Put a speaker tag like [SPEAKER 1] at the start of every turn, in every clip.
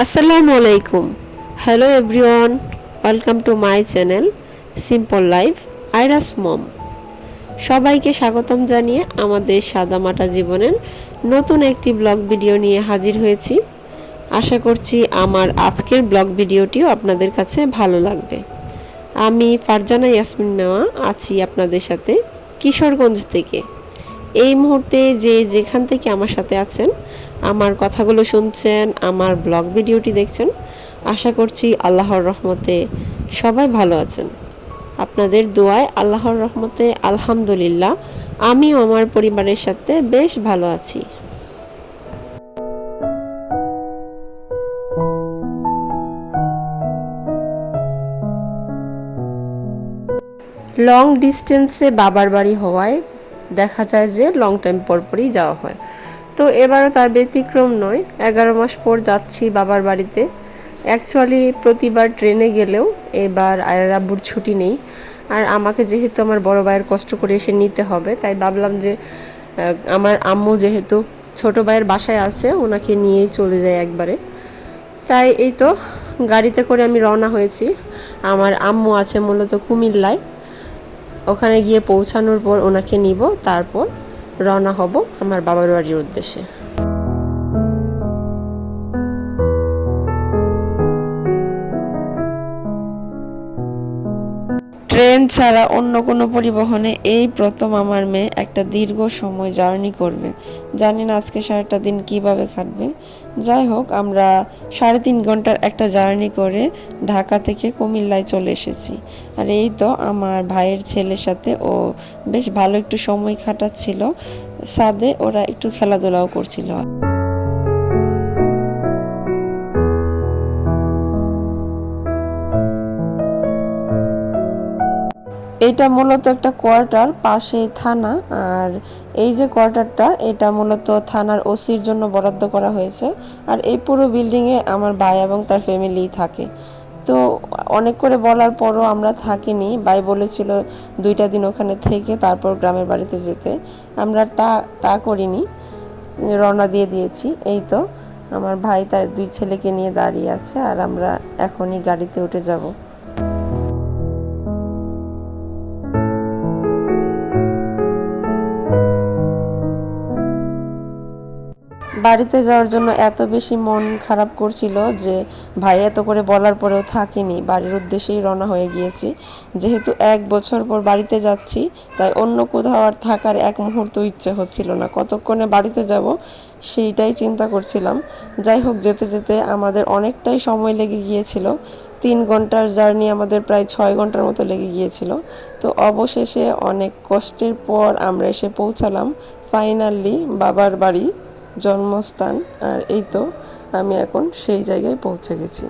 [SPEAKER 1] আসসালামু আলাইকুম। Hello everyone, welcome to my channel simple life আইরাস মম। সবাইকে স্বাগতম জানিয়ে আমাদের সাদামাটা জীবনের নতুন একটি ব্লগ ভিডিও নিয়ে হাজির হয়েছি। আশা করছি আমার আজকের ব্লগ ভিডিওটিও আপনাদের কাছে ভালো লাগবে। আমি ফারজানা ইয়াসমিন মেওয়া আছি আপনাদের সাথে কিশোরগঞ্জ থেকে। এই মুহূর্তে যেখান থেকে আমার সাথে আছেন, আমার কথাগুলো শুনছেন, আমার ব্লগ ভিডিওটি দেখছেন, আশা করছি আল্লাহর রহমতে সবাই ভালো আছেন। আপনাদের দোয়ায় আল্লাহর রহমতে আলহামদুলিল্লাহ আমিও আমার পরিবারের সাথে বেশ ভালো আছি। লং ডিস্টেন্সে বাবার বাড়ি হওয়ায় দেখা যায় যে লং টাইম পরপরই যাওয়া হয়। তো এবারও তার ব্যতিক্রম নয়, 11 মাস পর যাচ্ছি বাবার বাড়িতে। অ্যাকচুয়ালি প্রতিবার ট্রেনে গেলেও এবার আয়ের আব্বুর ছুটি নেই, আর আমাকে যেহেতু আমার বড় ভাইয়ের কষ্ট করে এসে নিতে হবে, তাই ভাবলাম যে আমার আম্মু যেহেতু ছোট ভাইয়ের বাসায় আছে, ওনাকে নিয়েই চলে যায় একবারে। তাই এই তো গাড়িতে করে আমি রওনা হয়েছি। আমার আম্মু আছে মূলত কুমিল্লায়, ওখানে গিয়ে পৌঁছানোর পর ওনাকে নিব, তারপর রওনা হব আমার বাবার বাড়ির উদ্দেশ্যে। ট্রেন ছাড়া অন্য কোনো পরিবহনে এই প্রথম আমার মেয়ে একটা দীর্ঘ সময় জার্নি করবে। জানি না আজকে সারাটা দিন কিভাবে কাটবে। যাই হোক, আমরা 3.5 ঘন্টার একটা জার্নি করে ঢাকা থেকে কুমিল্লায় চলে এসেছি। আর এই তো আমার ভাইয়ের ছেলের সাথে ও বেশ ভালো একটু সময় কাটাচ্ছিল, ছাদে ওরা একটু খেলাধুলাও করছিল। এটা মূলত একটা কোয়ার্টার, পাশে থানা। আর এই যে কোয়ার্টারটা, এটা মূলত থানার ওসির জন্য বরাদ্দ করা হয়েছে। আর এই পুরো বিল্ডিংয়ে আমার ভাই এবং তার ফ্যামিলি থাকে। তো অনেক করে বলার পরও আমরা থাকিনি। ভাই বলেছিল 2টা দিন ওখানে থেকে তারপর গ্রামের বাড়িতে যেতে। আমরা তা করিনি, রওনা দিয়ে দিয়েছি। এই তো আমার ভাই তার 2 ছেলেকে নিয়ে দাঁড়িয়ে আছে, আর আমরা এখনই গাড়িতে উঠে যাব। বাড়িতে যাওয়ার জন্য এত বেশি মন খারাপ করছিল যে ভাই এত করে বলার পরেও থাকিনি, বাড়ির উদ্দেশ্যেই রওনা হয়ে গিয়েছি। যেহেতু 1 বছর পর বাড়িতে যাচ্ছি, তাই অন্য কোথাও আর থাকার এক মুহূর্ত ইচ্ছে হচ্ছিল না। কতক্ষণে বাড়িতে যাব সেইটাই চিন্তা করছিলাম। যাই হোক, যেতে যেতে আমাদের অনেকটাই সময় লেগে গিয়েছিল। 3 ঘন্টার জার্নি আমাদের প্রায় 6 ঘন্টার মতো লেগে গিয়েছিল। তো অবশেষে অনেক কষ্টের পর আমরা এসে পৌঁছালাম ফাইনালি বাবার বাড়ি, জন্মস্থান। আর এই তো আমি এখন সেই জায়গায় পৌঁছে গেছি।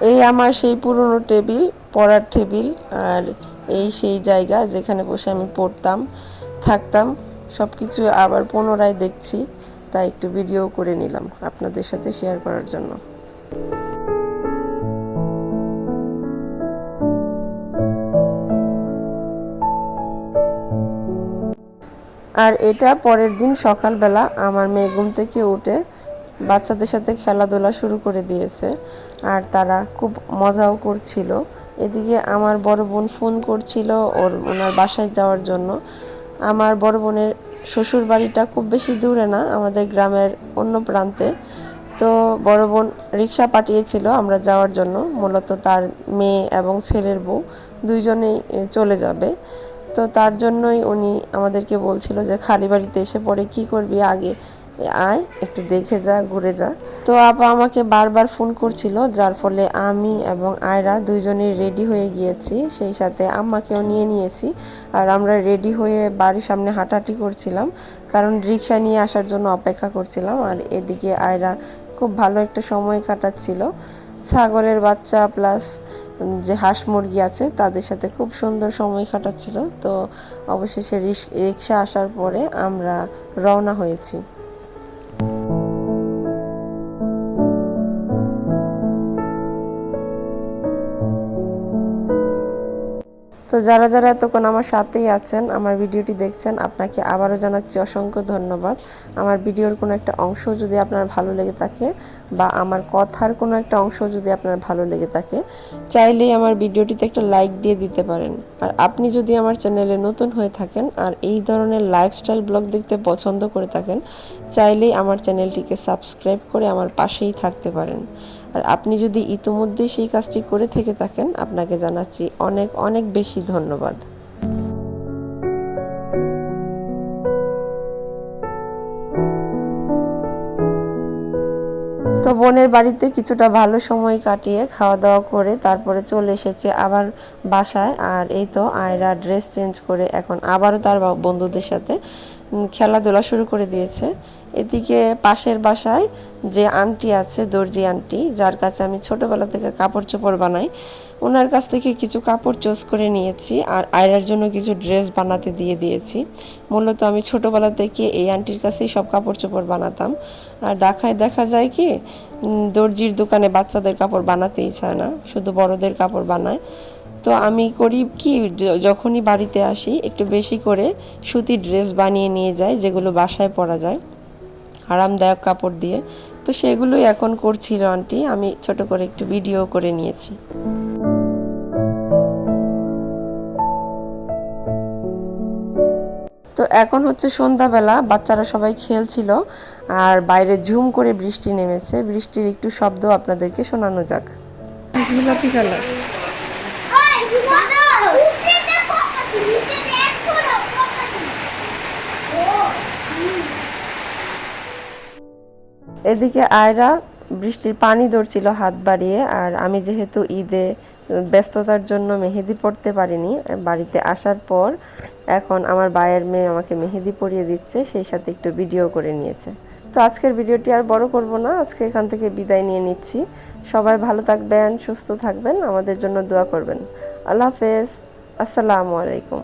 [SPEAKER 1] এই আমার সেই পুরনো টেবিল, পড়ার টেবিল। আর এই সেই জায়গা যেখানে বসে আমি পড়তাম, থাকতাম। সব কিছু আবার পুনরায় দেখছি, তাই একটু ভিডিও করে নিলাম আপনাদের সাথে শেয়ার করার জন্য। আর এটা পরের দিন সকালবেলা আমার মেয়ে ঘুম থেকে উঠে বাচ্চাদের সাথে খেলাধুলা শুরু করে দিয়েছে, আর তারা খুব মজাও করছিল। এদিকে আমার বড় বোন ফোন করছিল ওনার বাসায় যাওয়ার জন্য। আমার বড় বোনের শ্বশুর বাড়িটা খুব বেশি দূরে না, আমাদের গ্রামের অন্য প্রান্তে। তো বড় বোন রিক্সা পাঠিয়েছিল আমরা যাওয়ার জন্য। মূলত তার মেয়ে এবং ছেলের বউ দুইজনেই চলে যাবে। তো তার জন্যই উনি আমাদেরকে বলছিল যে খালি বাড়িতে এসে পরে কি করবি, আগে আয় একটু দেখে যা, ঘুরে যা। তো আপা আমাকে বারবার ফোন করছিল, যার ফলে আমি এবং আয়রা দুইজনেই রেডি হয়ে গিয়েছি, সেই সাথে আম্মাকেও নিয়ে নিয়েছি। আর আমরা রেডি হয়ে বাড়ির সামনে হাঁটাহাঁটি করছিলাম, কারণ রিক্সা নিয়ে আসার জন্য অপেক্ষা করছিলাম। আর এদিকে আয়রা খুব ভালো একটা সময় কাটাচ্ছিল। ছাগলের বাচ্চা প্লাস যে হাঁস মুরগি আছে তাদের সাথে খুব সুন্দর সময় কাটাচ্ছিল। তো অবশেষে রিক্সা আসার পরে আমরা রওনা হয়েছি। তো তো যারা যারা এতক্ষণ আমার সাথেই আছেন, আমার ভিডিওটি দেখছেন, আপনাকে আবারও জানাচ্ছি অসংখ্য ধন্যবাদ। আমার ভিডিওর কোনো একটা অংশ যদি আপনার ভালো লেগে থাকে বা আমার কথার কোনো একটা অংশ যদি আপনার ভালো লেগে থাকে, চাইলেই আমার ভিডিওটিতে একটা লাইক দিয়ে দিতে পারেন। আর আপনি যদি আমার চ্যানেলে নতুন হয়ে থাকেন আর এই ধরনের লাইফস্টাইল ব্লগ দেখতে পছন্দ করে থাকেন, চাইলেই আমার চ্যানেলটিকে সাবস্ক্রাইব করে আমার পাশেই থাকতে পারেন। আর আপনি যদি ইতিমধ্যেই সেই কাজটি করে থেকে থাকেন, আপনাকে জানাচ্ছি অনেক অনেক বেশি ধন্যবাদ। তো বোনের বাড়িতে কিছুটা ভালো সময় কাটিয়ে খাওয়া দাওয়া করে তারপরে চলে এসেছে আবার বাসায়। আর এই তো আয়রা ড্রেস চেঞ্জ করে এখন আবারও তার বন্ধুদের সাথে খেলাধুলা শুরু করে দিয়েছে। এদিকে পাশের বাসায় যে আন্টি আছে, দর্জি আন্টি, যার কাছে আমি ছোটোবেলা থেকে কাপড় চোপড় বানাই, ওনার কাছ থেকে কিছু কাপড় চয়েস করে নিয়েছি আর আয়রার জন্য কিছু ড্রেস বানাতে দিয়ে দিয়েছি। মূলত আমি ছোটোবেলা থেকে এই আন্টির কাছেই সব কাপড় চোপড় বানাতাম। আর ঢাকায় দেখা যায় কি দর্জির দোকানে বাচ্চাদের কাপড় বানাতেই চায় না, শুধু বড়দের কাপড় বানায়। তো আমি করি কি, যখনই বাড়িতে আসি একটু বেশি করে সুতির ড্রেস বানিয়ে নিয়ে যাই, যেগুলো বাসায় পরা যায় আরামদায়ক কাপড় দিয়ে। তো সেগুলোই এখন করছিল আন্টি, আমি ছোট করে একটু ভিডিও করে নিয়েছি। তো এখন হচ্ছে সন্ধ্যাবেলা, বাচ্চারা সবাই খেলছিল আর বাইরে ঝুম করে বৃষ্টি নেমেছে। বৃষ্টির একটু শব্দ আপনাদেরকে শোনানো যাক। গোলাপি কালার। এদিকে আয়রা বৃষ্টির পানি ধরছিল হাত বাড়িয়ে, আর আমি যেহেতু ঈদে ব্যস্ততার জন্য মেহেদি পড়তে পারিনি, বাড়িতে আসার পর এখন আমার ভাইয়ের মেয়ে আমাকে মেহেদি পরিয়ে দিচ্ছে, সেই সাথে একটু ভিডিও করে নিয়েছে। তো আজকের ভিডিওটি আর বড় করব না, আজকে এখান থেকে বিদায় নিয়ে নিচ্ছি। সবাই ভালো থাকবেন, সুস্থ থাকবেন, আমাদের জন্য দোয়া করবেন। আল্লাহ হাফেজ, আসসালামু আলাইকুম।